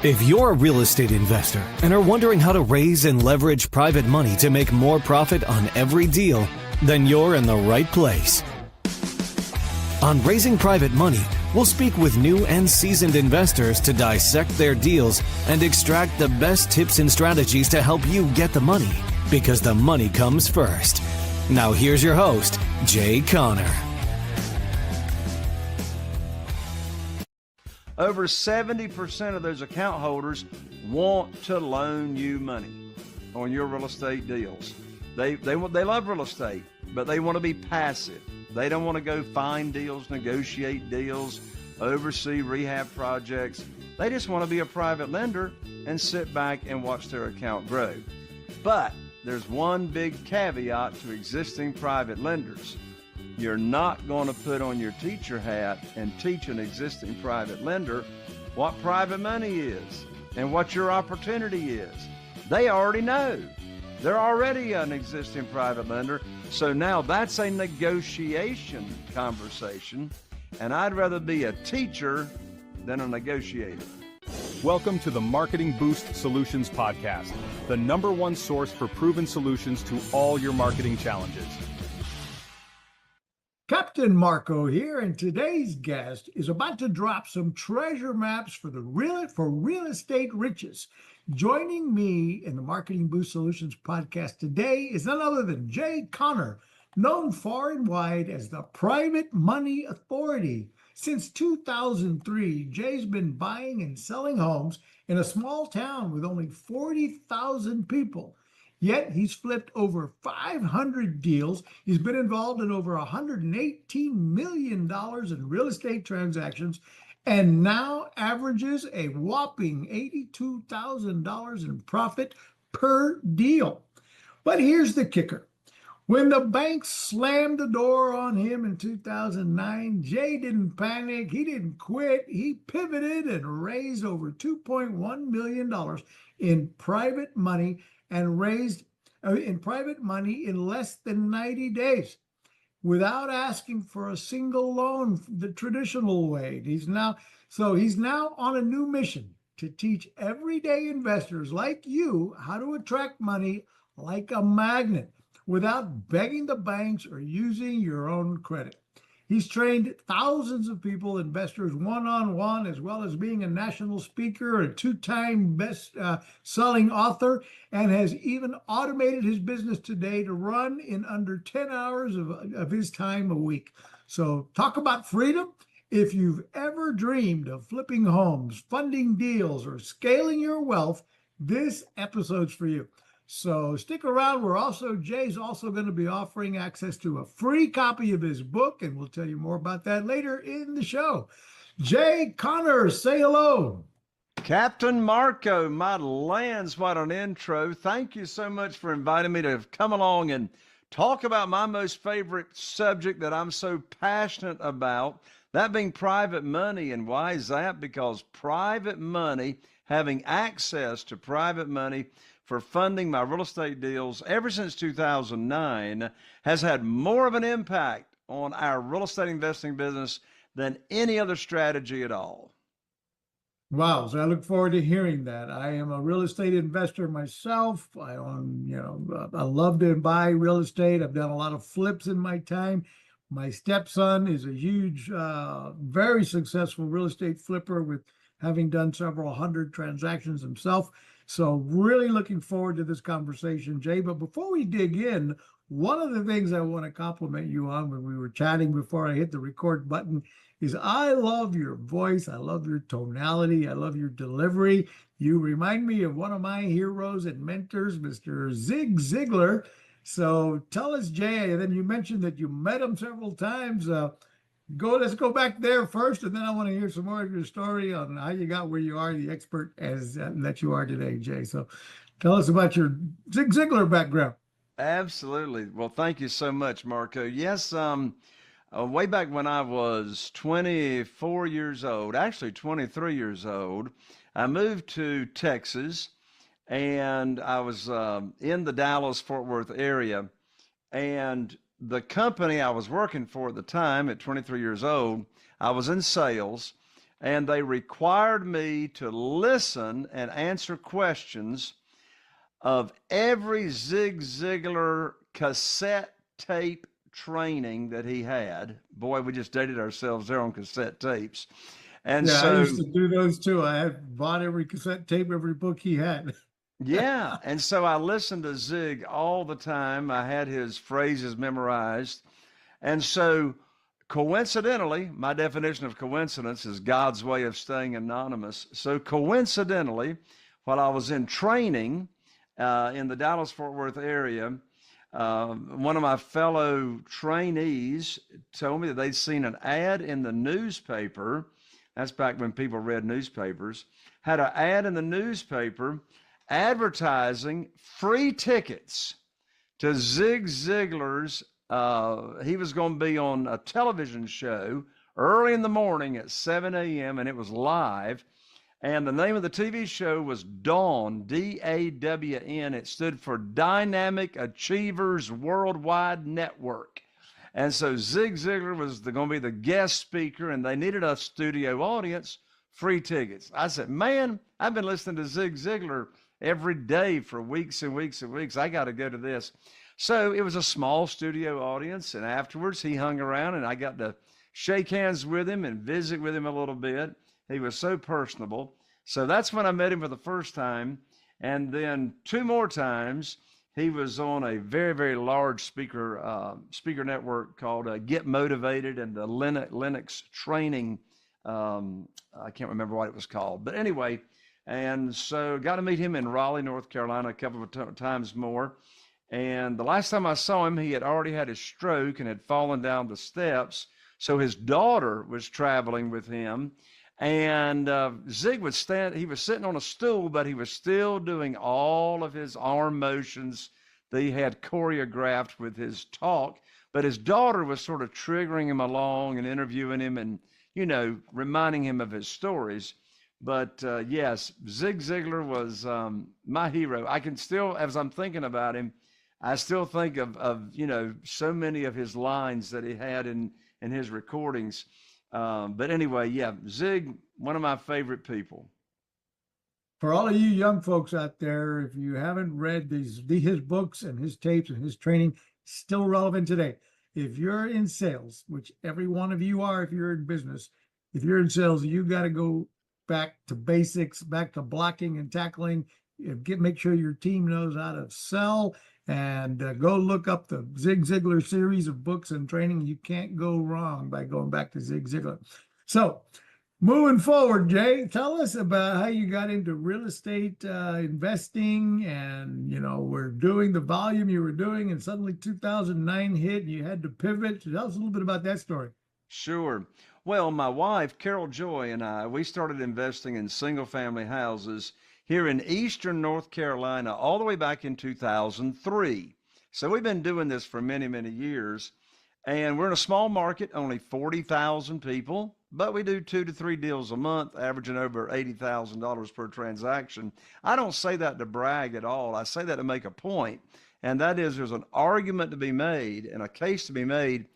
If you're a real estate investor and are wondering how to raise and leverage private money to make more profit on every deal, then you're in the right place. On Raising Private Money, we'll speak with new and seasoned investors to dissect their deals and extract the best tips and strategies to help you get the money, because the money comes first. Now here's your host, Jay Conner. Over 70% of those account holders want to loan you money on your real estate deals. They love real estate, but they want to be passive. They don't want to go find deals, negotiate deals, oversee rehab projects. They just want to be a private lender and sit back and watch their account grow. But there's one big caveat to existing private lenders. You're not going to put on your teacher hat and teach an existing private lender what private money is and what your opportunity is. They already know. They're already an existing private lender. So now that's a negotiation conversation, and I'd rather be a teacher than a negotiator. Welcome to the Marketing Boost Solutions Podcast, the #1 source for proven solutions to all your marketing challenges. Captain Marco here, and today's guest is about to drop some treasure maps for real estate riches. Joining me in the Marketing Boost Solutions podcast today is none other than Jay Conner, known far and wide as the Private Money Authority. Since 2003, Jay's been buying and selling homes in a small town with only 40,000 people. Yet he's flipped over 500 deals. He's been involved in over $118 million in real estate transactions, and now averages a whopping $82,000 in profit per deal. But here's the kicker. When the bank slammed the door on him in 2009, Jay didn't panic. He didn't quit. He pivoted and raised over $2.1 million in private money and raised in private money in less than 90 days without asking for a single loan the traditional way. He's now on a new mission to teach everyday investors like you how to attract money like a magnet without begging the banks or using your own credit. He's trained thousands of people, investors one-on-one, as well as being a national speaker, a two-time best-selling author, and has even automated his business today to run in under 10 hours of his time a week. So talk about freedom. If you've ever dreamed of flipping homes, funding deals, or scaling your wealth, this episode's for you. So stick around. Jay's also going to be offering access to a free copy of his book, and we'll tell you more about that later in the show. Jay Conner, say hello. Captain Marco, my lands, what an intro. Thank you so much for inviting me to come along and talk about my most favorite subject that I'm so passionate about, that being private money. And why is that? Because private money, having access to private money for funding my real estate deals ever since 2009 has had more of an impact on our real estate investing business than any other strategy at all. Wow. So I look forward to hearing that. I am a real estate investor myself. I love to buy real estate. I've done a lot of flips in my time. My stepson is a huge, very successful real estate flipper with having done several hundred transactions himself. So really looking forward to this conversation, Jay. But before we dig in, one of the things I want to compliment you on when we were chatting before I hit the record button is I love your voice. I love your tonality. I love your delivery. You remind me of one of my heroes and mentors, Mr. Zig Ziglar. So tell us, Jay, and then you mentioned that you met him several times. Let's go back there first, and then I want to hear some more of your story on how you got where you are, the expert that you are today, Jay. So tell us about your Zig Ziglar background. Absolutely. Well, thank you so much, Marco. Yes, way back when I was 24 years old, actually 23 years old, I moved to Texas, and I was in the Dallas-Fort Worth area, and the company I was working for at the time, at 23 years old, I was in sales, and they required me to listen and answer questions of every Zig Ziglar cassette tape training that he had. Boy, we just dated ourselves there on cassette tapes. And Yeah, so I used to do those too. I had bought every cassette tape, every book he had. yeah, and so I listened to Zig all the time. I had his phrases memorized. And so coincidentally, my definition of coincidence is God's way of staying anonymous. So coincidentally, while I was in training in the Dallas-Fort Worth area, one of my fellow trainees told me that they'd seen an ad in the newspaper. That's back when people read newspapers. Had an ad in the newspaper advertising free tickets to Zig Ziglar's. He was going to be on a television show early in the morning at 7 a.m. and it was live. And the name of the TV show was DAWN, D-A-W-N. It stood for Dynamic Achievers Worldwide Network. And so Zig Ziglar was going to be the guest speaker, and they needed a studio audience, free tickets. I said, man, I've been listening to Zig Ziglar every day for weeks and weeks and weeks. I got to go to this. So it was a small studio audience, and afterwards he hung around, and I got to shake hands with him and visit with him a little bit. He was so personable. So that's when I met him for the first time. And then 2 more times, he was on a very, very large speaker network called Get Motivated and the Linux training. I can't remember what it was called. But anyway, and so got to meet him in Raleigh, North Carolina, a couple of times more. And the last time I saw him, he had already had his stroke and had fallen down the steps. So his daughter was traveling with him. And Zig would stand, he was sitting on a stool, but he was still doing all of his arm motions that he had choreographed with his talk. But his daughter was sort of triggering him along and interviewing him and, you know, reminding him of his stories. But yes, Zig Ziglar was my hero. I can still, as I'm thinking about him, I still think of you know, so many of his lines that he had in his recordings. But anyway, yeah, Zig, one of my favorite people. For all of you young folks out there, if you haven't read his books and his tapes and his training, still relevant today. If you're in sales, which every one of you are, if you're in business, if you're in sales, you got to go back to basics, back to blocking and tackling. Make sure your team knows how to sell, and go look up the Zig Ziglar series of books and training. You can't go wrong by going back to Zig Ziglar. So moving forward, Jay, tell us about how you got into real estate investing, and, you know, we're doing the volume you were doing, and suddenly 2009 hit and you had to pivot. Tell us a little bit about that story. Sure. Well, my wife, Carol Joy, and I, we started investing in single family houses here in Eastern North Carolina all the way back in 2003. So we've been doing this for many, many years. And we're in a small market, only 40,000 people, but we do 2 to 3 deals a month, averaging over $80,000 per transaction. I don't say that to brag at all. I say that to make a point. And that is, there's an argument to be made and a case to be made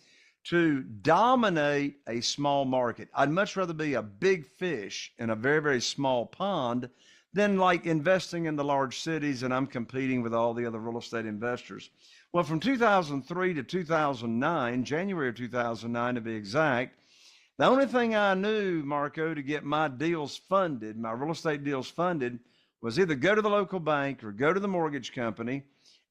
to dominate a small market. I'd much rather be a big fish in a very, very small pond than like investing in the large cities and I'm competing with all the other real estate investors. Well, from 2003 to 2009, January of 2009 to be exact, the only thing I knew, Marco, to get my deals funded, my real estate deals funded, was either go to the local bank or go to the mortgage company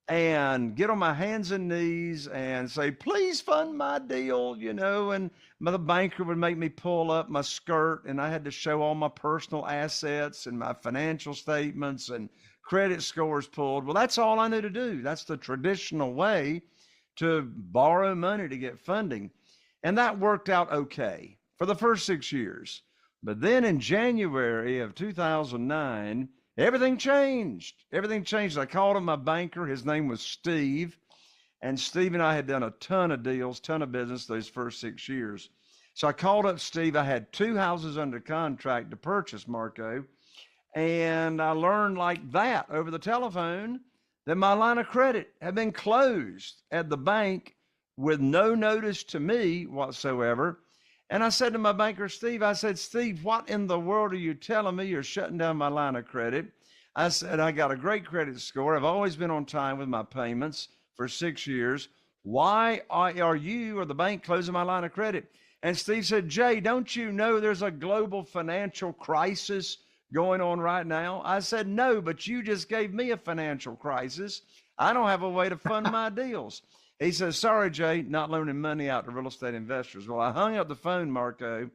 and get on my hands and knees and say, please fund my deal, you know, and the banker would make me pull up my skirt and I had to show all my personal assets and my financial statements and credit scores pulled. Well, that's all I knew to do. That's the traditional way to borrow money to get funding. And that worked out okay for the first 6 years. But then in January of 2009, everything changed. Everything changed. I called him my banker. His name was Steve. And Steve and I had done a ton of deals, ton of business those first 6 years. So I called up Steve. I had 2 houses under contract to purchase, Marco. And I learned like that over the telephone that my line of credit had been closed at the bank with no notice to me whatsoever. And I said to my banker, Steve, I said, Steve, what in the world are you telling me? You're shutting down my line of credit. I said, I got a great credit score. I've always been on time with my payments for 6 years. Why are you or the bank closing my line of credit? And Steve said, Jay, don't you know there's a global financial crisis going on right now? I said, no, but you just gave me a financial crisis. I don't have a way to fund my deals. He says, sorry, Jay, not loaning money out to real estate investors. Well, I hung up the phone, Marco.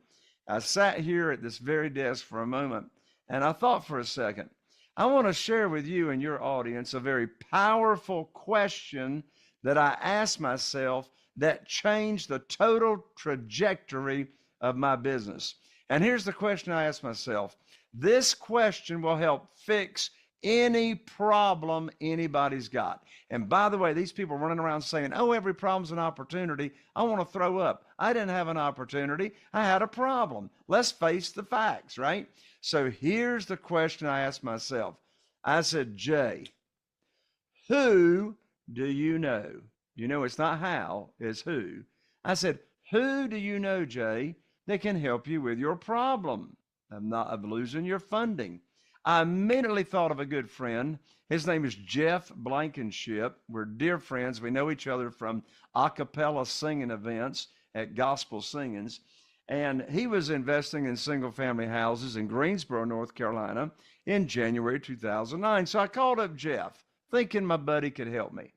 I sat here at this very desk for a moment, and I thought for a second. I want to share with you and your audience a very powerful question that I asked myself that changed the total trajectory of my business. And here's the question I asked myself. This question will help fix any problem anybody's got. And by the way, these people running around saying, oh, every problem's an opportunity. I want to throw up. I didn't have an opportunity. I had a problem. Let's face the facts, right? So here's the question I asked myself. I said, Jay, who do you know? You know, it's not how, it's who. I said, who do you know, Jay, that can help you with your problem of losing your funding? I immediately thought of a good friend. His name is Jeff Blankenship. We're dear friends. We know each other from a cappella singing events at gospel singings. And he was investing in single family houses in Greensboro, North Carolina in January 2009. So I called up Jeff thinking my buddy could help me.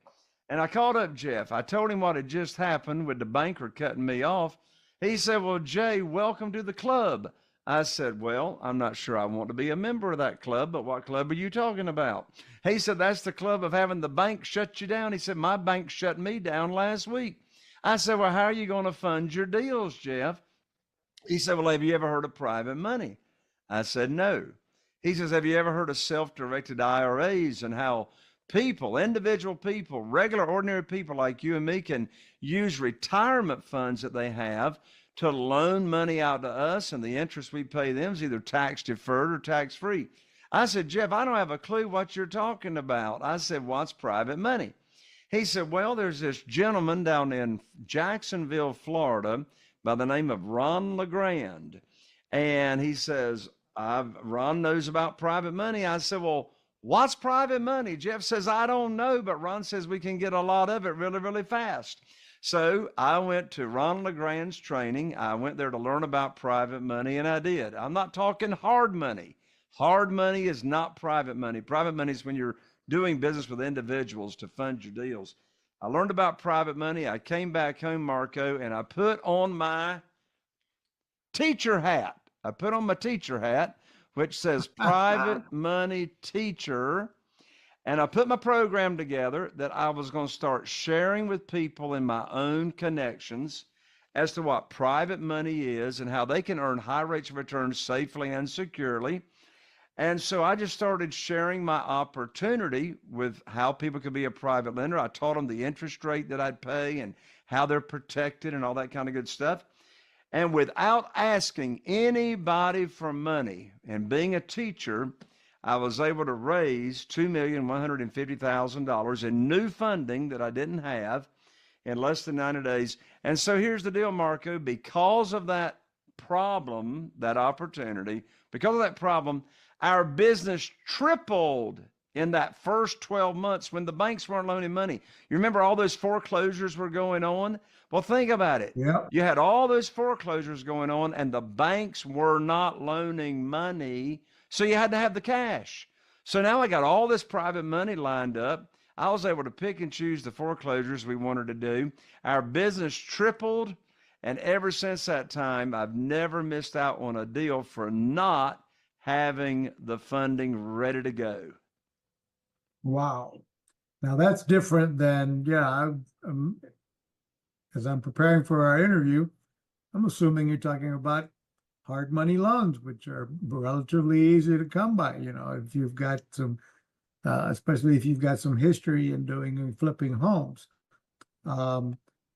And I called up Jeff. I told him what had just happened with the banker cutting me off. He said, well, Jay, welcome to the club. I said, well, I'm not sure I want to be a member of that club, but what club are you talking about? He said, that's the club of having the bank shut you down. He said, my bank shut me down last week. I said, well, how are you going to fund your deals, Jeff? He said, well, have you ever heard of private money? I said, no. He says, have you ever heard of self-directed IRAs and how people, individual people, regular, ordinary people like you and me can use retirement funds that they have to loan money out to us, and the interest we pay them is either tax deferred or tax free. I said, Jeff, I don't have a clue what you're talking about. I said, what's private money? He said, well, there's this gentleman down in Jacksonville, Florida, by the name of Ron LeGrand. And he says, Ron knows about private money. I said, well, what's private money? Jeff says, I don't know, but Ron says we can get a lot of it really, really fast. So I went to Ron LeGrand's training. I went there to learn about private money, and I did. I'm not talking hard money. Hard money is not private money. Private money is when you're doing business with individuals to fund your deals. I learned about private money. I came back home, Marco, and I put on my teacher hat. I put on my teacher hat, which says private money teacher. And I put my program together that I was going to start sharing with people in my own connections as to what private money is and how they can earn high rates of return safely and securely. And so I just started sharing my opportunity with how people could be a private lender. I taught them the interest rate that I'd pay and how they're protected and all that kind of good stuff. And without asking anybody for money and being a teacher, I was able to raise $2,150,000 in new funding that I didn't have in less than 90 days. And so here's the deal, Marco. Because of that problem, that opportunity, because of that problem, our business tripled in that first 12 months when the banks weren't loaning money. You remember all those foreclosures were going on? Well, think about it. Yeah. You had all those foreclosures going on and the banks were not loaning money. So you had to have the cash. So now I got all this private money lined up. I was able to pick and choose the foreclosures we wanted to do. Our business tripled. And ever since that time, I've never missed out on a deal for not having the funding ready to go. Wow. Now that's different than, as I'm preparing for our interview, I'm assuming you're talking about hard money loans, which are relatively easy to come by, if you've got some, especially if you've got some history in doing and flipping homes.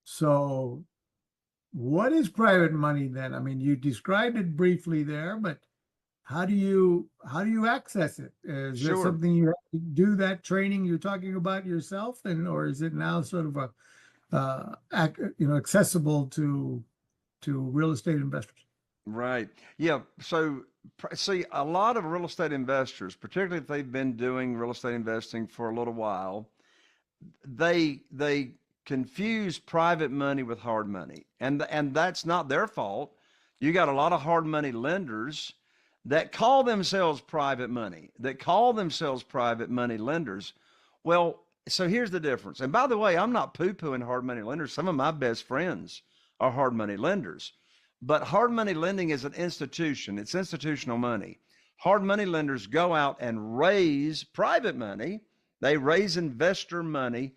So what is private money then? I mean, you described it briefly there, but how do you access it? Is Sure. there something you have to do that training you're talking about yourself, or is it now sort of accessible to to real estate investors? Right. Yeah. So, see, a lot of real estate investors, particularly if they've been doing real estate investing for a little while, they confuse private money with hard money, and that's not their fault. You got a lot of hard money lenders that call themselves private money, that call themselves private money lenders. Well, so here's the difference. And by the way, I'm not poo-pooing hard money lenders. Some of my best friends are hard money lenders. But hard money lending is an institution. It's institutional money. Hard money lenders go out and raise private money. They raise investor money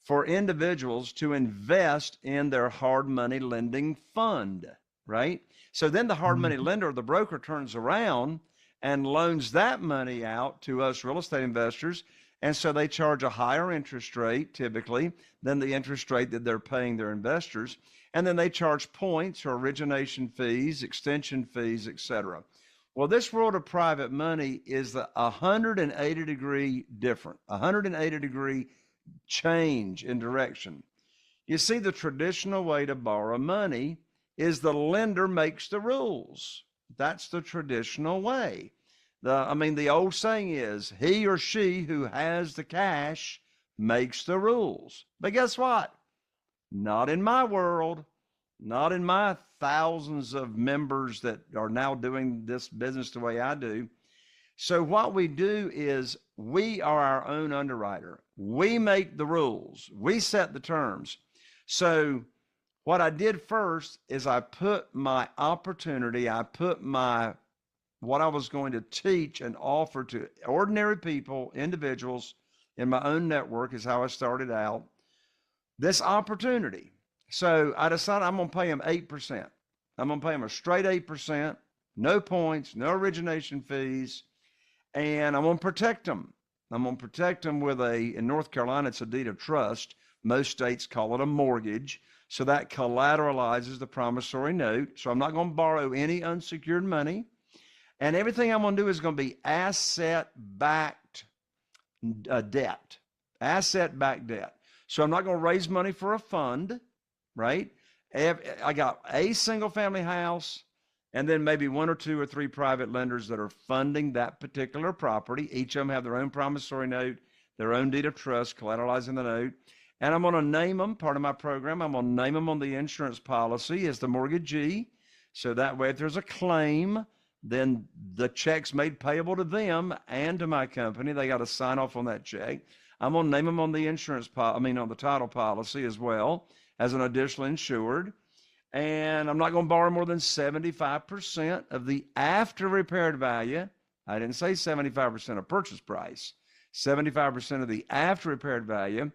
for individuals to invest in their hard money lending fund, right? So then the hard money lender, the broker, turns around and loans that money out to us real estate investors. And so they charge a higher interest rate typically than the interest rate that they're paying their investors. And then they charge points or origination fees, extension fees, etc. Well, this world of private money is the 180-degree different, 180-degree change in direction. You see, the traditional way to borrow money is the lender makes the rules. That's the traditional way. The old saying is, he or she who has the cash makes the rules. But guess what? Not in my world, not in my thousands of members that are now doing this business the way I do. So what we do is we are our own underwriter. We make the rules. We set the terms. So what I did first is I put my opportunity, what I was going to teach and offer to ordinary people, individuals in my own network is how I started out, this opportunity. So I decided I'm going to pay them 8%. I'm going to pay them a straight 8%, no points, no origination fees, and I'm going to protect them. I'm going to protect them with in North Carolina, it's a deed of trust. Most states call it a mortgage. So that collateralizes the promissory note. So I'm not going to borrow any unsecured money. And everything I'm going to do is going to be asset-backed debt, asset-backed debt. So I'm not going to raise money for a fund, right? I got a single family house and then maybe one or two or three private lenders that are funding that particular property. Each of them have their own promissory note, their own deed of trust, collateralizing the note. And I'm going to name them, part of my program, I'm going to name them on the insurance policy as the mortgagee. So that way, if there's a claim, then the check's made payable to them and to my company. They got to sign off on that check. I'm going to name them on the on the title policy as well as an additional insured. And I'm not going to borrow more than 75% of the after repaired value. I didn't say 75% of purchase price, 75% of the after repaired value.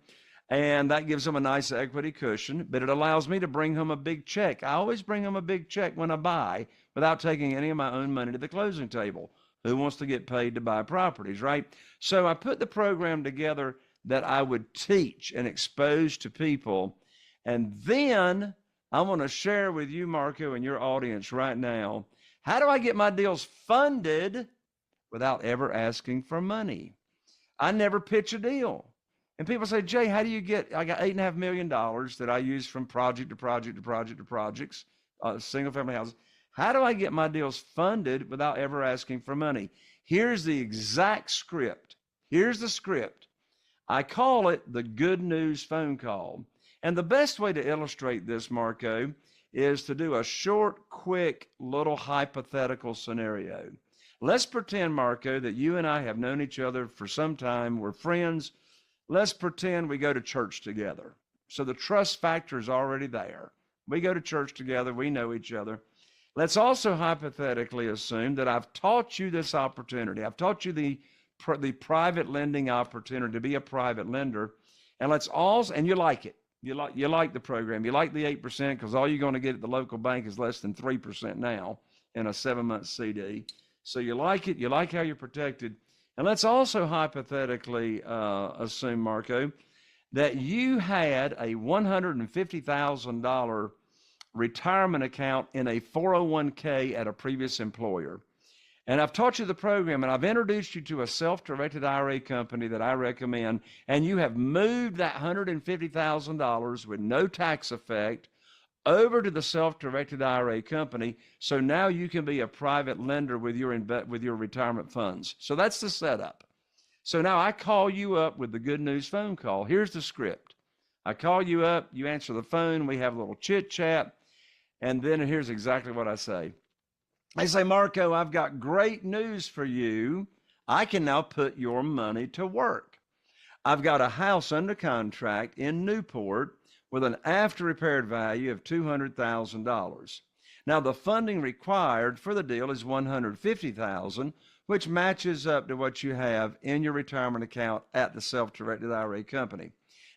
And that gives them a nice equity cushion, but it allows me to bring home a big check. I always bring home a big check when I buy without taking any of my own money to the closing table. Who wants to get paid to buy properties, right? So I put the program together that I would teach and expose to people. And then I want to share with you, Marco, and your audience right now, how do I get my deals funded without ever asking for money? I never pitch a deal. And people say, Jay, how do you I got $8.5 million that I use from project to project to project to projects, single family houses. How do I get my deals funded without ever asking for money? Here's the exact script. Here's the script. I call it the good news phone call. And the best way to illustrate this, Marco, is to do a short, quick, little hypothetical scenario. Let's pretend, Marco, that you and I have known each other for some time. We're friends. Let's pretend we go to church together. So the trust factor is already there. We go to church together. We know each other. Let's also hypothetically assume that I've taught you this opportunity. I've taught you the private lending opportunity to be a private lender. And and you like it. You like the program. You like the 8% because all you're going to get at the local bank is less than 3% now in a 7-month CD. So you like it. You like how you're protected. And let's also hypothetically assume, Marco, that you had a $150,000 retirement account in a 401k at a previous employer. And I've taught you the program, and I've introduced you to a self-directed IRA company that I recommend, and you have moved that $150,000 with no tax effect over to the self-directed IRA company. So now you can be a private lender with your retirement funds. So that's the setup. So now I call you up with the good news phone call. Here's the script. I call you up, you answer the phone, we have a little chit chat, and then here's exactly what I say. I say, Marco, I've got great news for you. I can now put your money to work. I've got a house under contract in Newport with an after repaired value of $200,000. Now the funding required for the deal is $150,000, which matches up to what you have in your retirement account at the self-directed IRA company.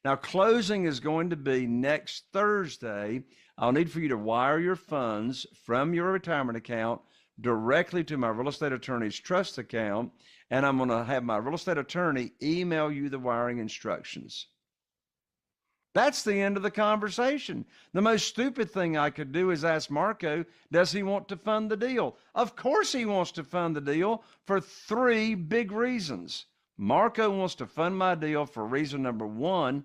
Now closing is going to be next Thursday. I'll need for you to wire your funds from your retirement account directly to my real estate attorney's trust account, and I'm going to have my real estate attorney email you the wiring instructions. That's the end of the conversation. The most stupid thing I could do is ask Marco, does he want to fund the deal? Of course he wants to fund the deal for 3 big reasons. Marco wants to fund my deal for reason number 1,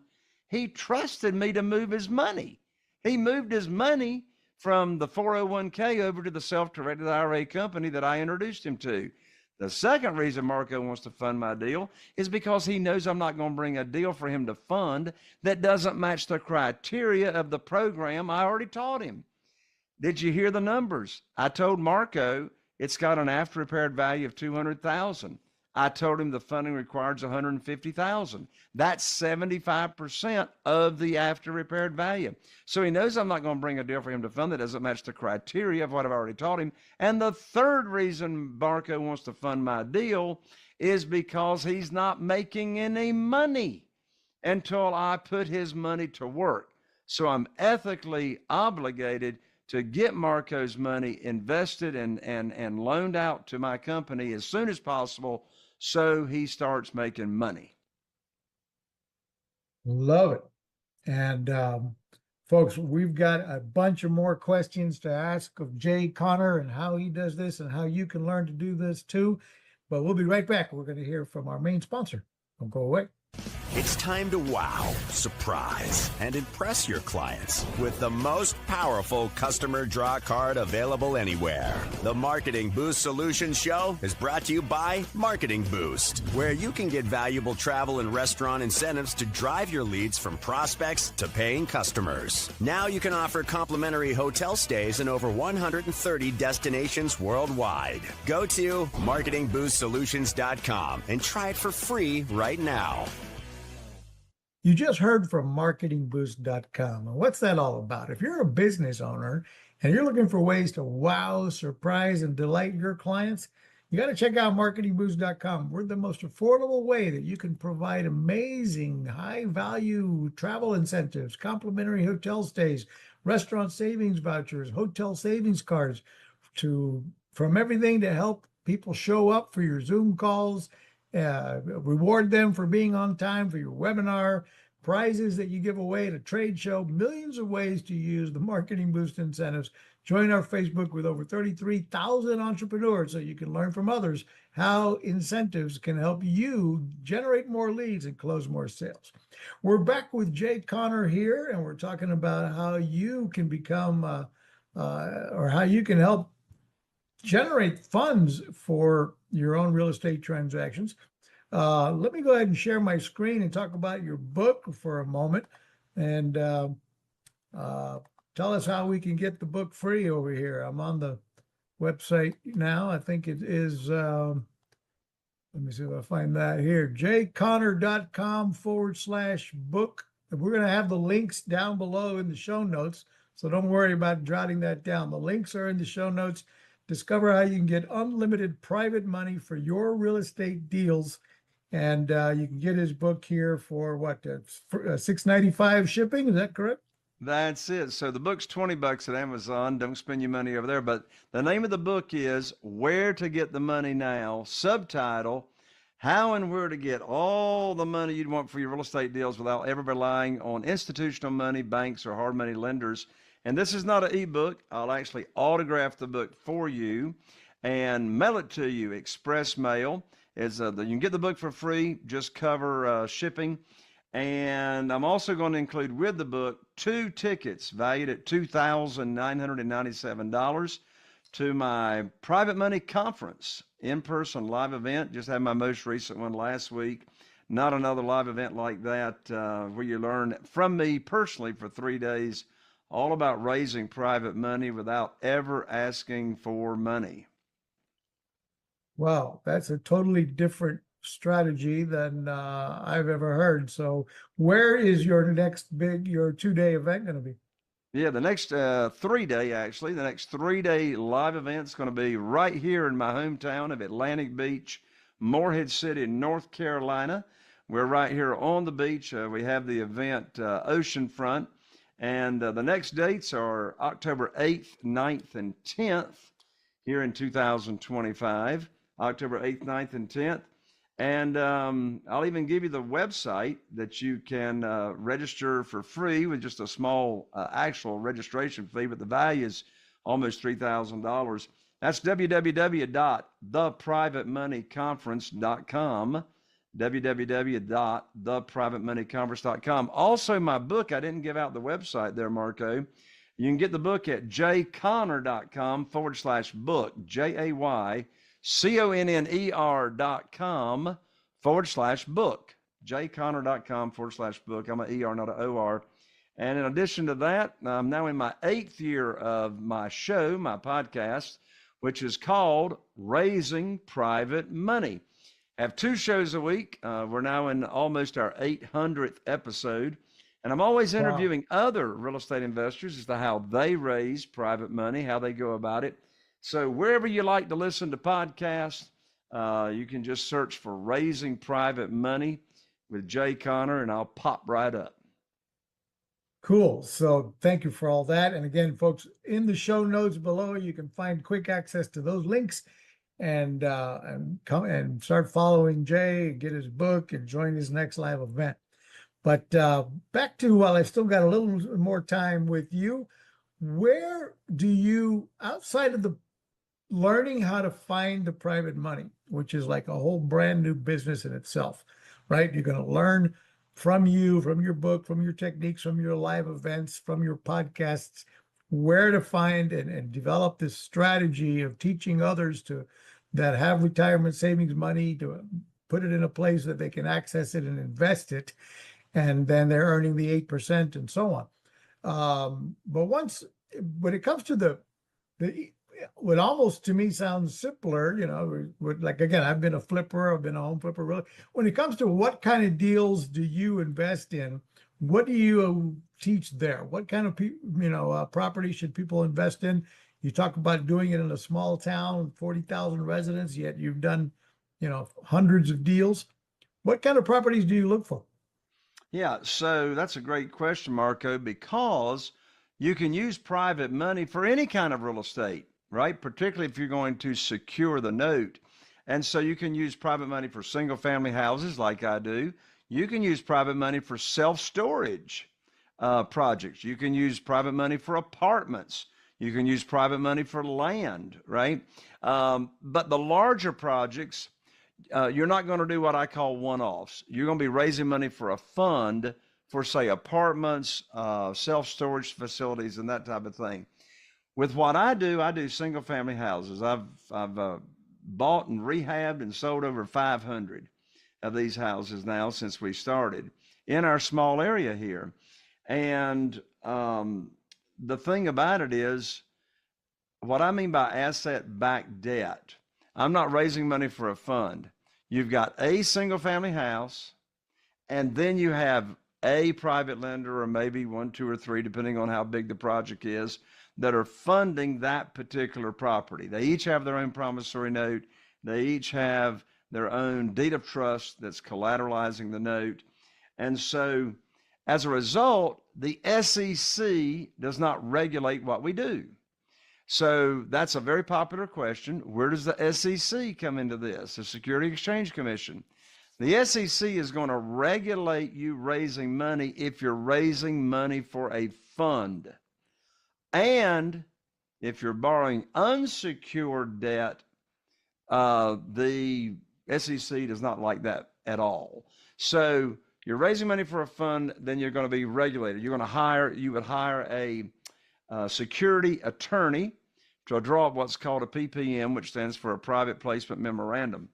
he trusted me to move his money. He moved his money from the 401k over to the self-directed IRA company that I introduced him to. The second reason Marco wants to fund my deal is because he knows I'm not going to bring a deal for him to fund that doesn't match the criteria of the program I already taught him. Did you hear the numbers? I told Marco it's got an after repaired value of $200,000. I told him the funding requires $150,000. That's 75% of the after repaired value. So he knows I'm not going to bring a deal for him to fund that doesn't match the criteria of what I've already taught him. And the third reason Marco wants to fund my deal is because he's not making any money until I put his money to work. So I'm ethically obligated to get Marco's money invested and loaned out to my company as soon as possible, so he starts making money. Love it. And folks, we've got a bunch of more questions to ask of Jay Conner and how he does this and how you can learn to do this too. But we'll be right back. We're going to hear from our main sponsor. Don't go away. It's time to wow, surprise, and impress your clients with the most powerful customer draw card available anywhere. The Marketing Boost Solutions Show is brought to you by Marketing Boost, where you can get valuable travel and restaurant incentives to drive your leads from prospects to paying customers. Now you can offer complimentary hotel stays in over 130 destinations worldwide. Go to marketingboostsolutions.com and try it for free right now. You just heard from marketingboost.com. And what's that all about? If you're a business owner and you're looking for ways to wow, surprise, and delight your clients, you got to check out marketingboost.com. We're the most affordable way that you can provide amazing, high-value travel incentives, complimentary hotel stays, restaurant savings vouchers, hotel savings cards, from everything to help people show up for your Zoom calls, reward them for being on time for your webinar, prizes that you give away at a trade show, millions of ways to use the Marketing Boost incentives. Join our Facebook with over 33,000 entrepreneurs so you can learn from others how incentives can help you generate more leads and close more sales. We're back with Jay Conner here, and we're talking about how you can become or how you can help generate funds for your own real estate transactions. Let me go ahead and share my screen and talk about your book for a moment, and tell us how we can get the book free over here. I'm on the website now. I think it is, let me see if I find that here, jayconner.com/book. We're going to have the links down below in the show notes, so don't worry about jotting that down. The links are in the show notes. Discover how you can get unlimited private money for your real estate deals. And you can get his book here for what, $6.95 shipping? Is that correct? That's it. So the book's $20 at Amazon. Don't spend your money over there. But the name of the book is Where to Get the Money Now. Subtitle, How and Where to Get All the Money You'd Want for Your Real Estate Deals Without Ever Relying on Institutional Money, Banks, or Hard Money Lenders. And this is not an ebook. I'll actually autograph the book for you and mail it to you. Express mail is you can get the book for free. Just cover shipping. And I'm also going to include with the book 2 tickets valued at $2,997 to my private money conference, in-person live event. Just had my most recent one last week. Not another live event like that where you learn from me personally for 3 days all about raising private money without ever asking for money. Wow, that's a totally different strategy than I've ever heard. So where is your next your 2-day event going to be? Yeah, the next 3-day, actually, the next 3-day live event is going to be right here in my hometown of Atlantic Beach, Morehead City, North Carolina. We're right here on the beach. We have the event oceanfront. And the next dates are October 8th, 9th, and 10th here in 2025. October 8th, 9th, and 10th. And I'll even give you the website that you can register for free with just a small actual registration fee, but the value is almost $3,000. That's www.theprivatemoneyconference.com, www.theprivatemoneyconference.com. Also, my book, I didn't give out the website there, Marco. You can get the book at jayconner.com/book, JAYCONNER.com/book, jayconner.com/book. I'm an ER, not an OR. And in addition to that, I'm now in my 8th year of my show, my podcast, which is called Raising Private Money. I have 2 shows a week. We're now in almost our 800th episode. And I'm always interviewing other real estate investors as to how they raise private money, how they go about it. So wherever you like to listen to podcasts, you can just search for Raising Private Money with Jay Conner, and I'll pop right up. Cool. So thank you for all that. And again, folks, in the show notes below, you can find quick access to those links and come and start following Jay, get his book, and join his next live event. But back to, while I've still got a little more time with you, where do you, outside of the learning how to find the private money, which is like a whole brand new business in itself, right? You're going to learn from you, from your book, from your techniques, from your live events, from your podcasts, where to find and develop this strategy of teaching others that have retirement savings money to put it in a place that they can access it and invest it. And then they're earning the 8% and so on. But when it comes to the what almost to me sounds simpler, like, again, I've been a flipper, I've been a home flipper. Really, when it comes to what kind of deals do you invest in, what do you teach there? What kind of property should people invest in? You talk about doing it in a small town, 40,000 residents, yet you've done, hundreds of deals. What kind of properties do you look for? Yeah, so that's a great question, Marco, because you can use private money for any kind of real estate, right? Particularly if you're going to secure the note. And so you can use private money for single family houses like I do. You can use private money for self-storage projects. You can use private money for apartments. You can use private money for land, right? But the larger projects, you're not going to do what I call one-offs. You're going to be raising money for a fund for, say, apartments, self-storage facilities, and that type of thing. With what I do single-family houses. I've bought and rehabbed and sold over 500 of these houses now since we started in our small area here. And the thing about it is, what I mean by asset-backed debt, I'm not raising money for a fund. You've got a single family house, and then you have a private lender, or maybe 1, 2, or 3, depending on how big the project is, that are funding that particular property. They each have their own promissory note. They each have their own deed of trust that's collateralizing the note. And so as a result, the SEC does not regulate what we do. So that's a very popular question. Where does the SEC come into this? The Security Exchange Commission. The SEC is going to regulate you raising money if you're raising money for a fund. And if you're borrowing unsecured debt, the SEC does not like that at all. So You're raising money for a fund, then you're going to be regulated. You would hire a security attorney to draw up what's called a PPM, which stands for a private placement memorandum.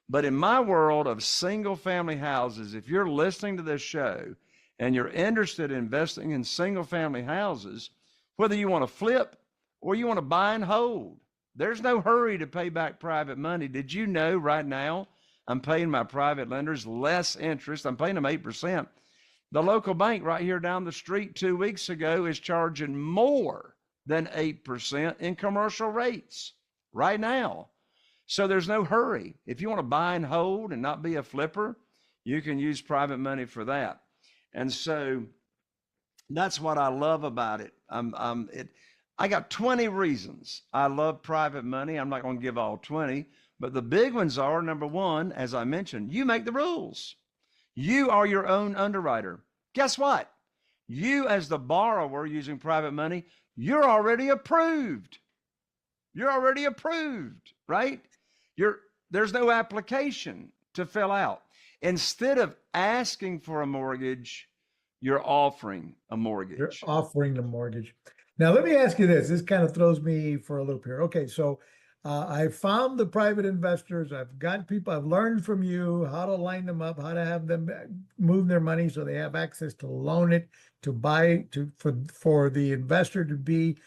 But in my world of single family houses, if you're listening to this show and you're interested in investing in single family houses, whether you want to flip or you want to buy and hold, there's no hurry to pay back private money. Did you know right now I'm paying my private lenders less interest? I'm paying them 8%. The local bank right here down the street 2 weeks ago is charging more than 8% in commercial rates right now. So there's no hurry. If you want to buy and hold and not be a flipper, you can use private money for that. And so that's what I love about it. I got 20 reasons I love private money. I'm not going to give all 20, but the big ones are, number one, as I mentioned, you make the rules. You are your own underwriter. Guess what? You, as the borrower using private money, you're already approved. You're already approved, right? There's no application to fill out. Instead of asking for a mortgage, you're offering a mortgage. You're offering the mortgage. Now, let me ask you this. This kind of throws me for a loop here. Okay, so I found the private investors. I've got people. I've learned from you how to line them up, how to have them move their money so they have access to loan it, to buy, for the investor to be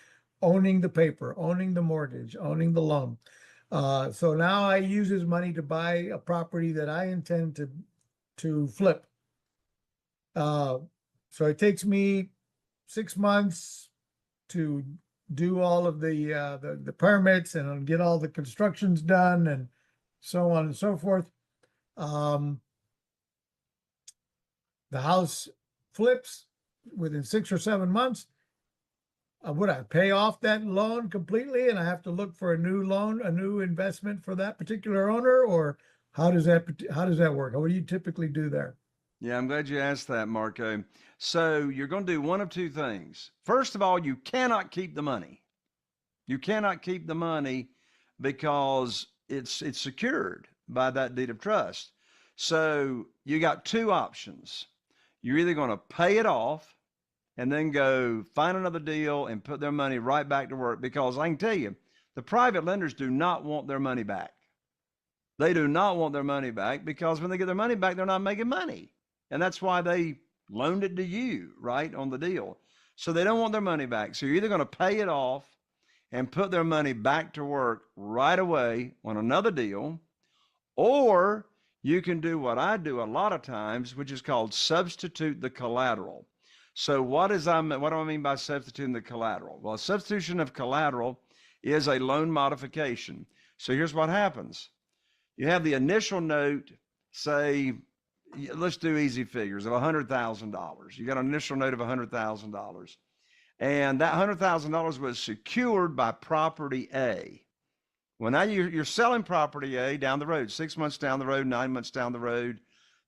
owning the paper, owning the mortgage, owning the loan. So now I use his money to buy a property that I intend to flip. So it takes me 6 months to do all of the permits and get all the constructions done and so on and so forth. The house flips within 6 or 7 months. Would I pay off that loan completely and I have to look for a new loan, a new investment for that particular owner, or how does that work? What do you typically do there? Yeah, I'm glad you asked that, Marco. So you're going to do one of two things. First of all, you cannot keep the money. You cannot keep the money because it's secured by that deed of trust. So you got two options. You're either going to pay it off and then go find another deal and put their money right back to work, because I can tell you, the private lenders do not want their money back. They do not want their money back because when they get their money back, they're not making money. And that's why they loaned it to you, right, on the deal. So they don't want their money back. So you're either going to pay it off and put their money back to work right away on another deal, or you can do what I do a lot of times, which is called substitute the collateral. So what do I mean by substituting the collateral? Well, a substitution of collateral is a loan modification. So here's what happens. You have the initial note, say, let's do easy figures, of $100,000. You got an initial note of $100,000. And that $100,000 was secured by property A. Well, now you're selling property A down the road, 6 months down the road, 9 months down the road.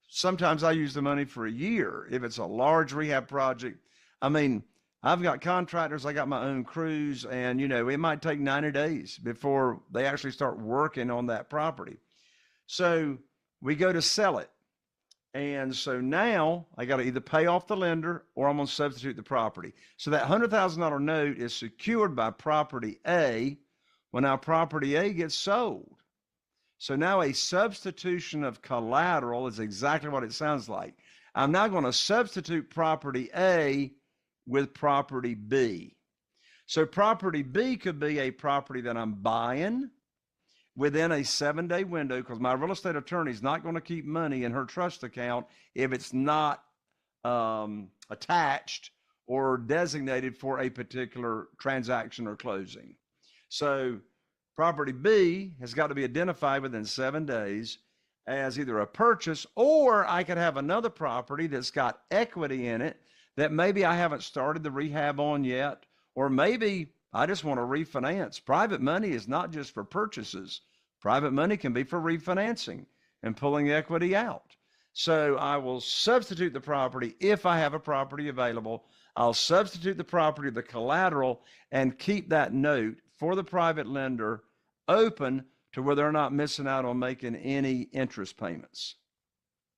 Sometimes I use the money for a year if it's a large rehab project. I mean, I've got contractors, I got my own crews, and it might take 90 days before they actually start working on that property. So we go to sell it. And so now I got to either pay off the lender or I'm going to substitute the property. So that $100,000 note is secured by property A. Well, now property A gets sold. So now a substitution of collateral is exactly what it sounds like. I'm now going to substitute property A with property B. So property B could be a property that I'm buying within a 7-day window, because my real estate attorney is not going to keep money in her trust account if it's not attached or designated for a particular transaction or closing. So property B has got to be identified within 7 days as either a purchase, or I could have another property that's got equity in it that maybe I haven't started the rehab on yet, or maybe I just want to refinance. Private money is not just for purchases. Private money can be for refinancing and pulling equity out. So I will substitute the property if I have a property available. I'll substitute the property, the collateral, and keep that note for the private lender open to where they're not missing out on making any interest payments.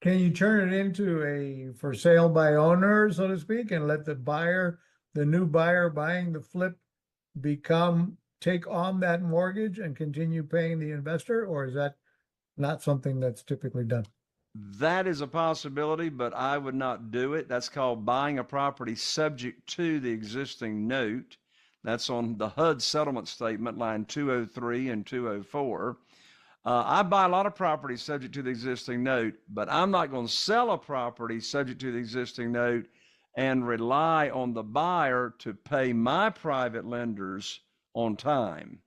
Can you turn it into a for sale by owner, so to speak, and let the new buyer buying the flip take on that mortgage and continue paying the investor, or is that not something that's typically done? That is a possibility, but I would not do it. That's called buying a property subject to the existing note. That's on the HUD settlement statement, line 203 and 204. I buy a lot of properties subject to the existing note, but I'm not going to sell a property subject to the existing note and rely on the buyer to pay my private lenders on time,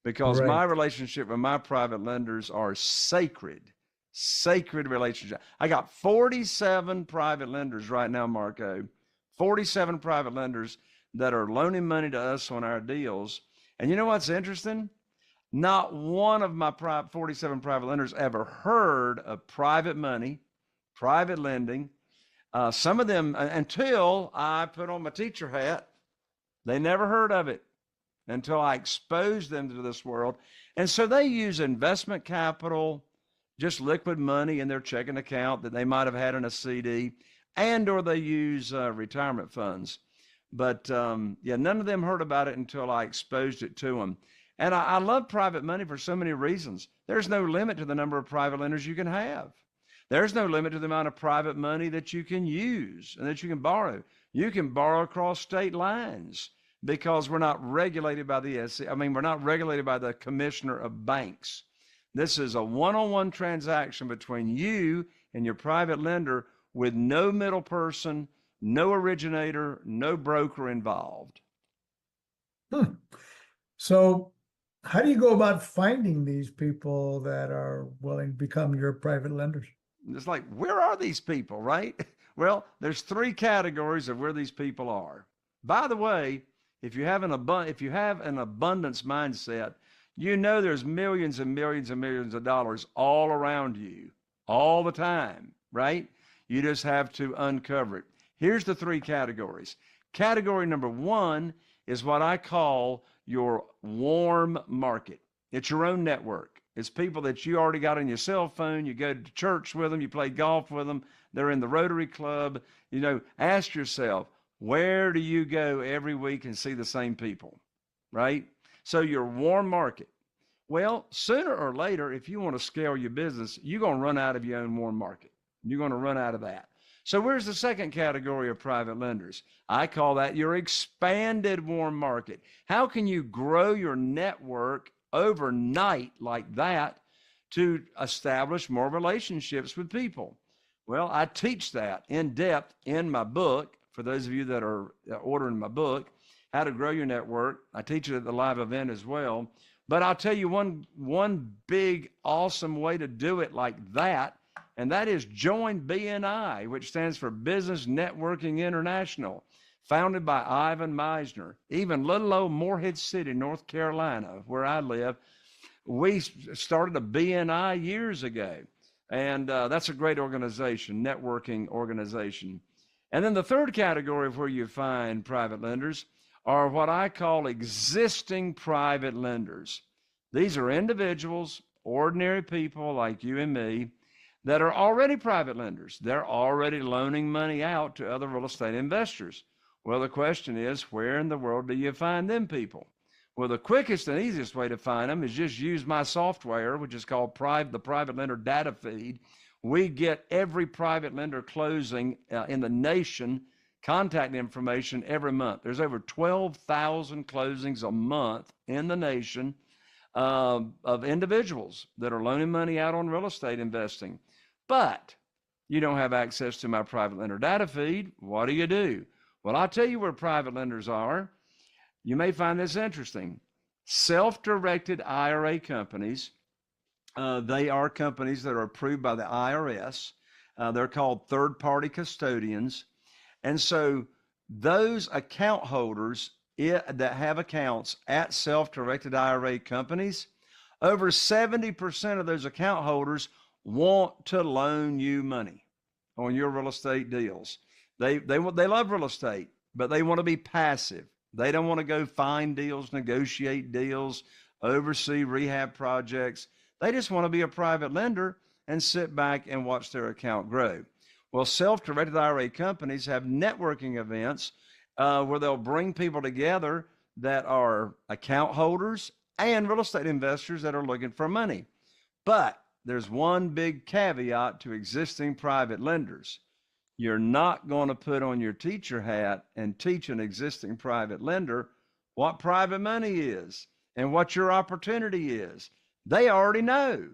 because Right. my relationship with my private lenders are sacred relationship. I got 47 private lenders right now, Marco, 47 private lenders that are loaning money to us on our deals. And you know what's interesting? Not one of my 47 private lenders ever heard of private money, private lending. Some of them, until I put on my teacher hat, they never heard of it until I exposed them to this world. And so they use investment capital, just liquid money in their checking account that they might have had in a CD, and or they use retirement funds. But yeah, none of them heard about it until I exposed it to them. And I love private money for so many reasons. There's no limit to the number of private lenders you can have. There's no limit to the amount of private money that you can use and that you can borrow. You can borrow across state lines because we're not regulated by the SEC. I mean, we're not regulated by the Commissioner of Banks. This is a one-on-one transaction between you and your private lender with no middle person, no originator, no broker involved. So how do you go about finding these people that are willing to become your private lenders? It's like, where are these people, right? Well, there's three categories of where these people are. By the way, if you have an abundance mindset, you know there's millions and millions and millions of dollars all around you all the time, right? You just have to uncover it. Here's the three categories. Category number one is what I call your warm market. It's your own network. It's people that you already got on your cell phone. You go to church with them. You play golf with them. They're in the Rotary Club. You know, ask yourself, where do you go every week and see the same people, right? So your warm market. Well, sooner or later, if you want to scale your business, you're going to run out of your own warm market. You're going to run out of that. So where's the second category of private lenders? I call that your expanded warm market. How can you grow your network overnight like that to establish more relationships with people? Well, I teach that in depth in my book. For those of you that are ordering my book, How to Grow Your Network, I teach it at the live event as well. But I'll tell you one big awesome way to do it like that, and that is join BNI, which stands for Business Networking International, founded by Ivan Meisner. Even little old Morehead City, North Carolina, where I live, we started a BNI years ago. And that's a great organization, networking organization. And then the third category of where you find private lenders are what I call existing private lenders. These are individuals, ordinary people like you and me, that are already private lenders. They're already loaning money out to other real estate investors. Well, the question is, where in the world do you find them people? Well, the quickest and easiest way to find them is just use my software, which is called the Private Lender Data Feed. We get every private lender closing in the nation contact information every month. There's over 12,000 closings a month in the nation of individuals that are loaning money out on real estate investing. But you don't have access to my private lender data feed. What do? Well, I'll tell you where private lenders are. You may find this interesting. Self-directed IRA companies, they are companies that are approved by the IRS. They're called third-party custodians. And so those account holders that have accounts at self-directed IRA companies, over 70% of those account holders want to loan you money on your real estate deals. They love real estate, but they want to be passive. They don't want to go find deals, negotiate deals, oversee rehab projects. They just want to be a private lender and sit back and watch their account grow. Well, self-directed IRA companies have networking events where they'll bring people together that are account holders and real estate investors that are looking for money. But there's one big caveat to existing private lenders. You're not going to put on your teacher hat and teach an existing private lender what private money is and what your opportunity is. They already know.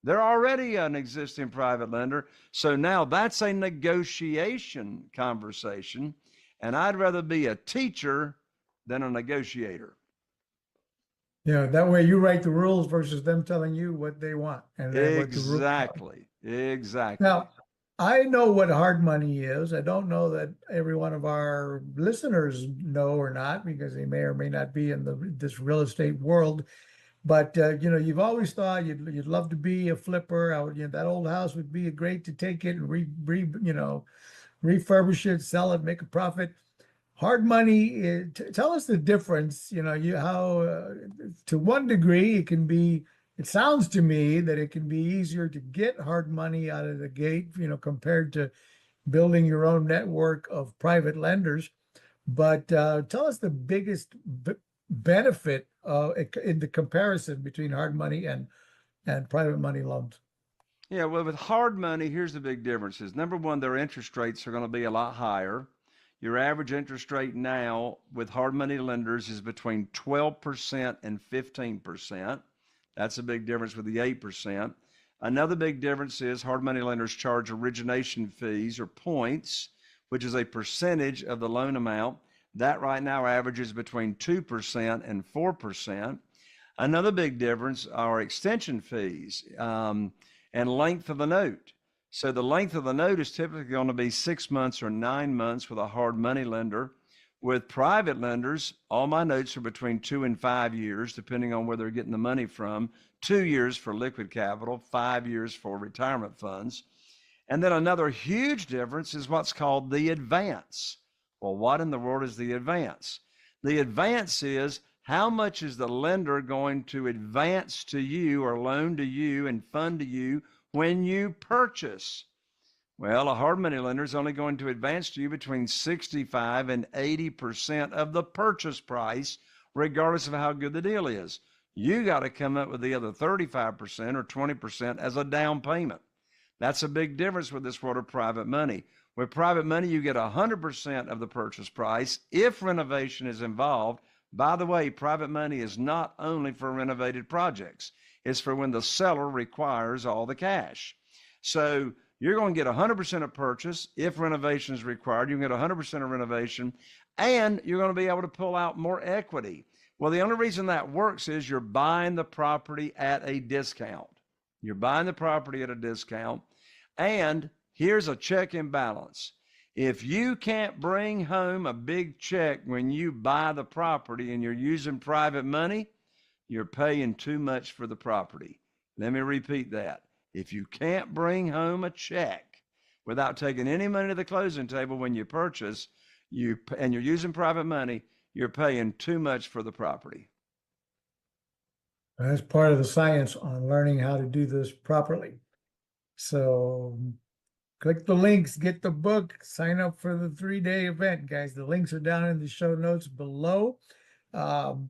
They're already an existing private lender. So now that's a negotiation conversation. And I'd rather be a teacher than a negotiator. Yeah, that way you write the rules versus them telling you what they want. And then what the rules are. Exactly. Now, I know what hard money is. I don't know that every one of our listeners know or not, because they may or may not be in this real estate world. But you've always thought you'd love to be a flipper. That old house would be great to take it and refurbish it, sell it, make a profit. Hard money. Tell us the difference. How to one degree it can be. It sounds to me that it can be easier to get hard money out of the gate, compared to building your own network of private lenders. But tell us the biggest benefit in the comparison between hard money and private money loans. Yeah, well, with hard money, here's the big differences. Number one, their interest rates are going to be a lot higher. Your average interest rate now with hard money lenders is between 12% and 15%. That's a big difference with the 8%. Another big difference is hard money lenders charge origination fees or points, which is a percentage of the loan amount. That right now averages between 2% and 4%. Another big difference are extension fees and length of the note. So the length of the note is typically going to be 6 months or 9 months with a hard money lender. With private lenders, all my notes are between 2 and 5 years, depending on where they're getting the money from. 2 years for liquid capital, 5 years for retirement funds. And then another huge difference is what's called the advance. Well, what in the world is the advance? The advance is how much is the lender going to advance to you or loan to you and fund to you when you purchase? Well, a hard money lender is only going to advance to you between 65 and 80% of the purchase price, regardless of how good the deal is. You got to come up with the other 35% or 20% as a down payment. That's a big difference with this world of private money. With private money, you get 100% of the purchase price if renovation is involved. By the way, private money is not only for renovated projects. It's for when the seller requires all the cash. So you're going to get 100% of purchase if renovation is required. You can get 100% of renovation, and you're going to be able to pull out more equity. Well, the only reason that works is you're buying the property at a discount. You're buying the property at a discount, and here's a check and balance. If you can't bring home a big check when you buy the property and you're using private money, you're paying too much for the property. Let me repeat that. If you can't bring home a check without taking any money to the closing table when you purchase, and you're using private money, you're paying too much for the property. That's part of the science on learning how to do this properly. So click the links, get the book, sign up for the 3-day event, guys. The links are down in the show notes below. I'm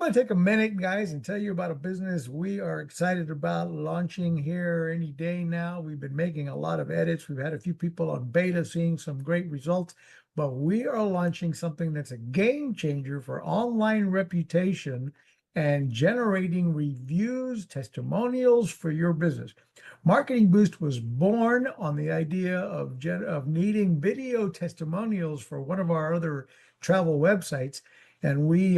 going to take a minute, guys, and tell you about a business we are excited about launching here any day now. We've been making a lot of edits. We've had a few people on beta seeing some great results, but we are launching something that's a game changer for online reputation and generating reviews, testimonials for your business. Marketing Boost was born on the idea of needing video testimonials for one of our other travel websites. And we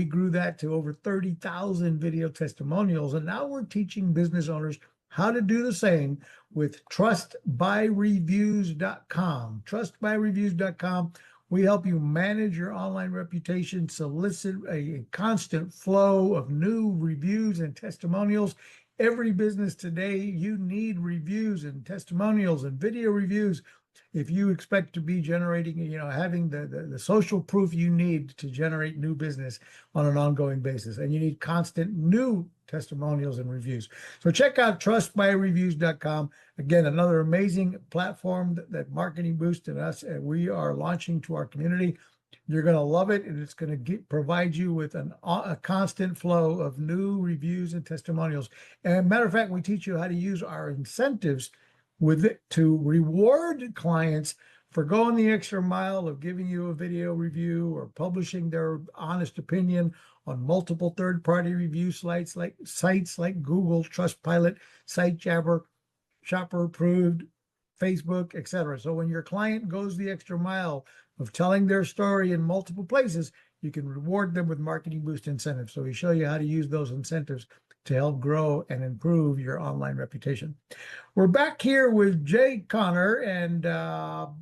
grew that to over 30,000 video testimonials. And now we're teaching business owners how to do the same with trustbyreviews.com. Trustbyreviews.com. We help you manage your online reputation, solicit a constant flow of new reviews and testimonials, Every business today, you need reviews and testimonials and video reviews if you expect to be generating, having the social proof you need to generate new business on an ongoing basis. And you need constant new testimonials and reviews. So check out trustbyreviews.com. Again, another amazing platform that Marketing Boost and us, we are launching to our community. You're going to love it, and it's going to provide you with a constant flow of new reviews and testimonials. And matter of fact, we teach you how to use our incentives with it to reward clients for going the extra mile of giving you a video review or publishing their honest opinion on multiple third-party review sites like Google, Trustpilot, SiteJabber, Shopper Approved, Facebook, etc. So when your client goes the extra mile of telling their story in multiple places, you can reward them with Marketing Boost incentives. So we show you how to use those incentives to help grow and improve your online reputation. We're back here with Jay Conner, and the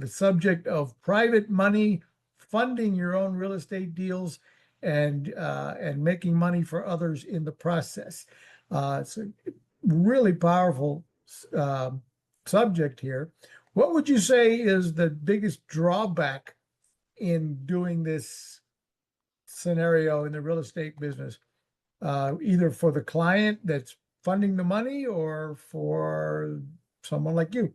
subject of private money, funding your own real estate deals, and making money for others in the process. It's a really powerful subject here. What would you say is the biggest drawback in doing this scenario in the real estate business, either for the client that's funding the money or for someone like you?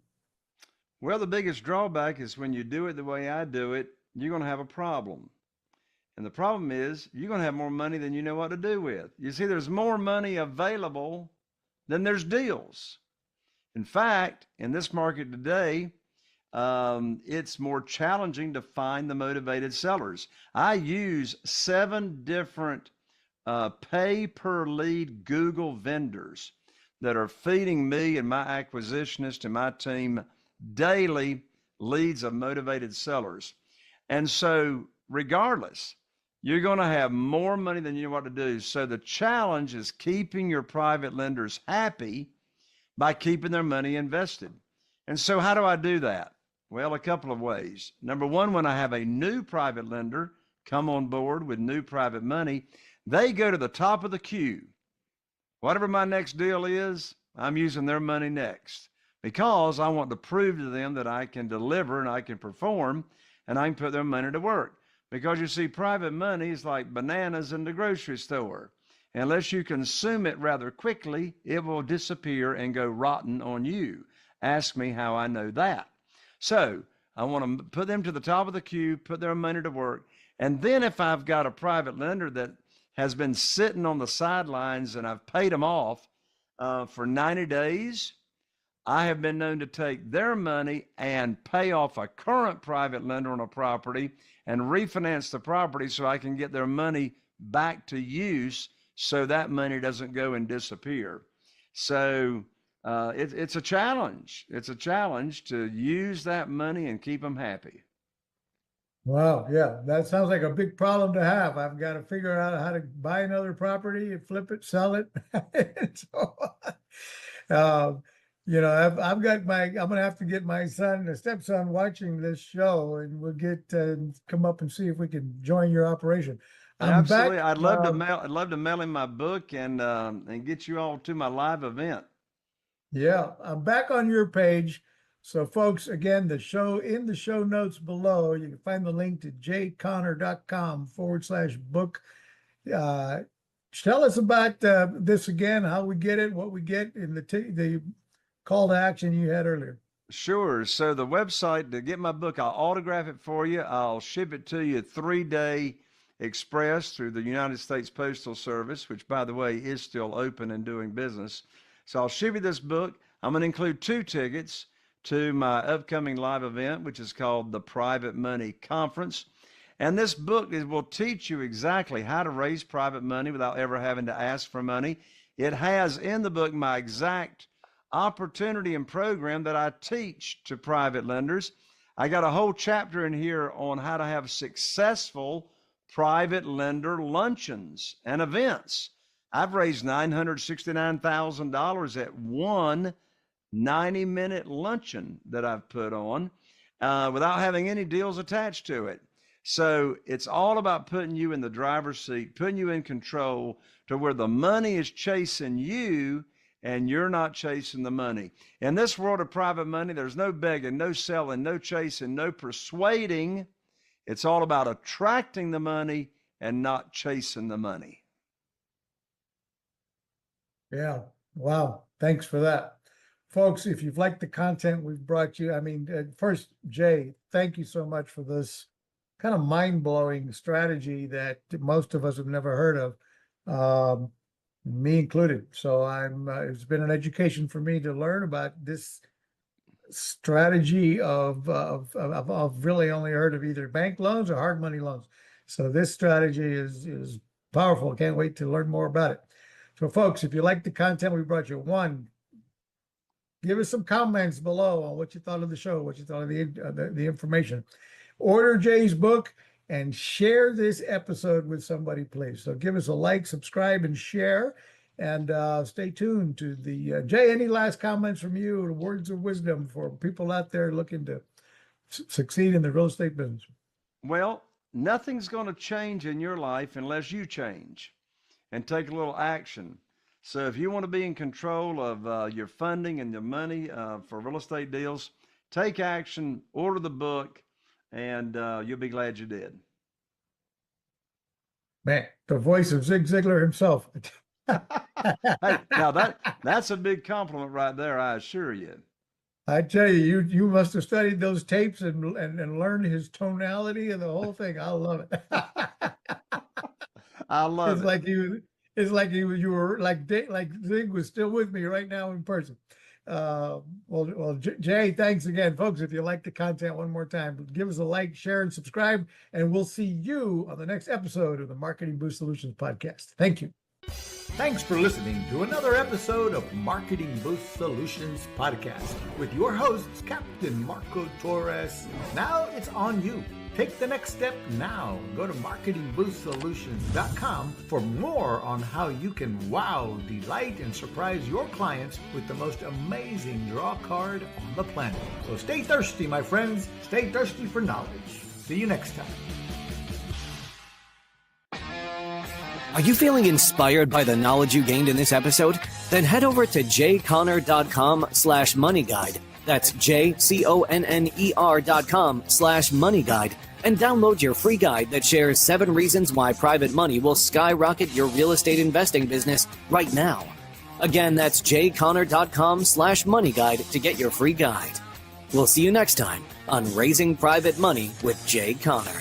Well, the biggest drawback is when you do it the way I do it, you're going to have a problem. And the problem is you're going to have more money than you know what to do with. You see, there's more money available than there's deals. In fact, in this market today, it's more challenging to find the motivated sellers. I use 7 different pay per lead Google vendors that are feeding me and my acquisitionist and my team daily leads of motivated sellers. And so regardless, you're going to have more money than you know what to do. So the challenge is keeping your private lenders happy by keeping their money invested. And so how do I do that? Well, a couple of ways. Number one, when I have a new private lender come on board with new private money, they go to the top of the queue. Whatever my next deal is, I'm using their money next because I want to prove to them that I can deliver and I can perform and I can put their money to work. Because you see, private money is like bananas in the grocery store. Unless you consume it rather quickly, it will disappear and go rotten on you. Ask me how I know that. So I want to put them to the top of the queue, put their money to work. And then if I've got a private lender that has been sitting on the sidelines and I've paid them off for 90 days, I have been known to take their money and pay off a current private lender on a property and refinance the property so I can get their money back to use so that money doesn't go and disappear. So it's a challenge. It's a challenge to use that money and keep them happy. Wow, yeah, that sounds like a big problem to have. I've got to figure out how to buy another property and flip it, sell it, and so on. I'm going to have to get my stepson watching this show, and we'll come up and see if we can join your operation. Absolutely. I'd love to mail him my book and get you all to my live event. Yeah, I'm back on your page. So folks, again, in the show notes below, you can find the link to jayconner.com/book. Tell us about this again, how we get it, what we get in the call to action you had earlier. Sure. So the website to get my book, I'll autograph it for you. I'll ship it to you 3-day express through the United States Postal Service, which, by the way, is still open and doing business. So I'll ship you this book. I'm going to include 2 tickets to my upcoming live event, which is called the Private Money Conference. And this book will teach you exactly how to raise private money without ever having to ask for money. It has in the book my exact opportunity and program that I teach to private lenders. I got a whole chapter in here on how to have successful private lender luncheons and events. I've raised $969,000 at one 90-minute luncheon that I've put on without having any deals attached to it. So it's all about putting you in the driver's seat, putting you in control to where the money is chasing you and you're not chasing the money. In this world of private money, there's no begging, no selling, no chasing, no persuading. It's all about attracting the money and not chasing the money. Yeah. Wow. Thanks for that. Folks, if you've liked the content we've brought you, first, Jay, thank you so much for this kind of mind-blowing strategy that most of us have never heard of, me included. So it's been an education for me to learn about this strategy of really only heard of either bank loans or hard money loans. So this strategy is powerful. Can't wait to learn more about it. So folks, if you like the content we brought you, one, give us some comments below on what you thought of the show, what you thought of the information. Order Jay's book and share this episode with somebody, please. So give us a like, subscribe, and share. And stay tuned to the Jay. Any last comments from you, words of wisdom for people out there looking to succeed in the real estate business? Well, nothing's going to change in your life unless you change and take a little action. So if you want to be in control of your funding and your money for real estate deals, take action, order the book, and you'll be glad you did. Man, the voice of Zig Ziglar himself. Hey, now that's a big compliment right there, I assure you. I tell you must have studied those tapes and learned his tonality and the whole thing. I love it. I love it. It's like you were like Zig was still with me right now in person. Well, Jay, thanks again, folks. If you like the content, one more time, give us a like, share, and subscribe, and we'll see you on the next episode of the Marketing Boost Solutions podcast. Thank you. Thanks for listening to another episode of Marketing Boost Solutions podcast with your hosts, Captain Marco Torres. Now it's on you. Take the next step now. Go to marketingboostsolutions.com for more on how you can wow, delight, and surprise your clients with the most amazing draw card on the planet. So stay thirsty, my friends. Stay thirsty for knowledge. See you next time. Are you feeling inspired by the knowledge you gained in this episode? Then head over to jconner.com/moneyguide. That's jconner.com/moneyguide and download your free guide that shares 7 reasons why private money will skyrocket your real estate investing business right now. Again, that's jconner.com/moneyguide to get your free guide. We'll see you next time on Raising Private Money with Jay Conner.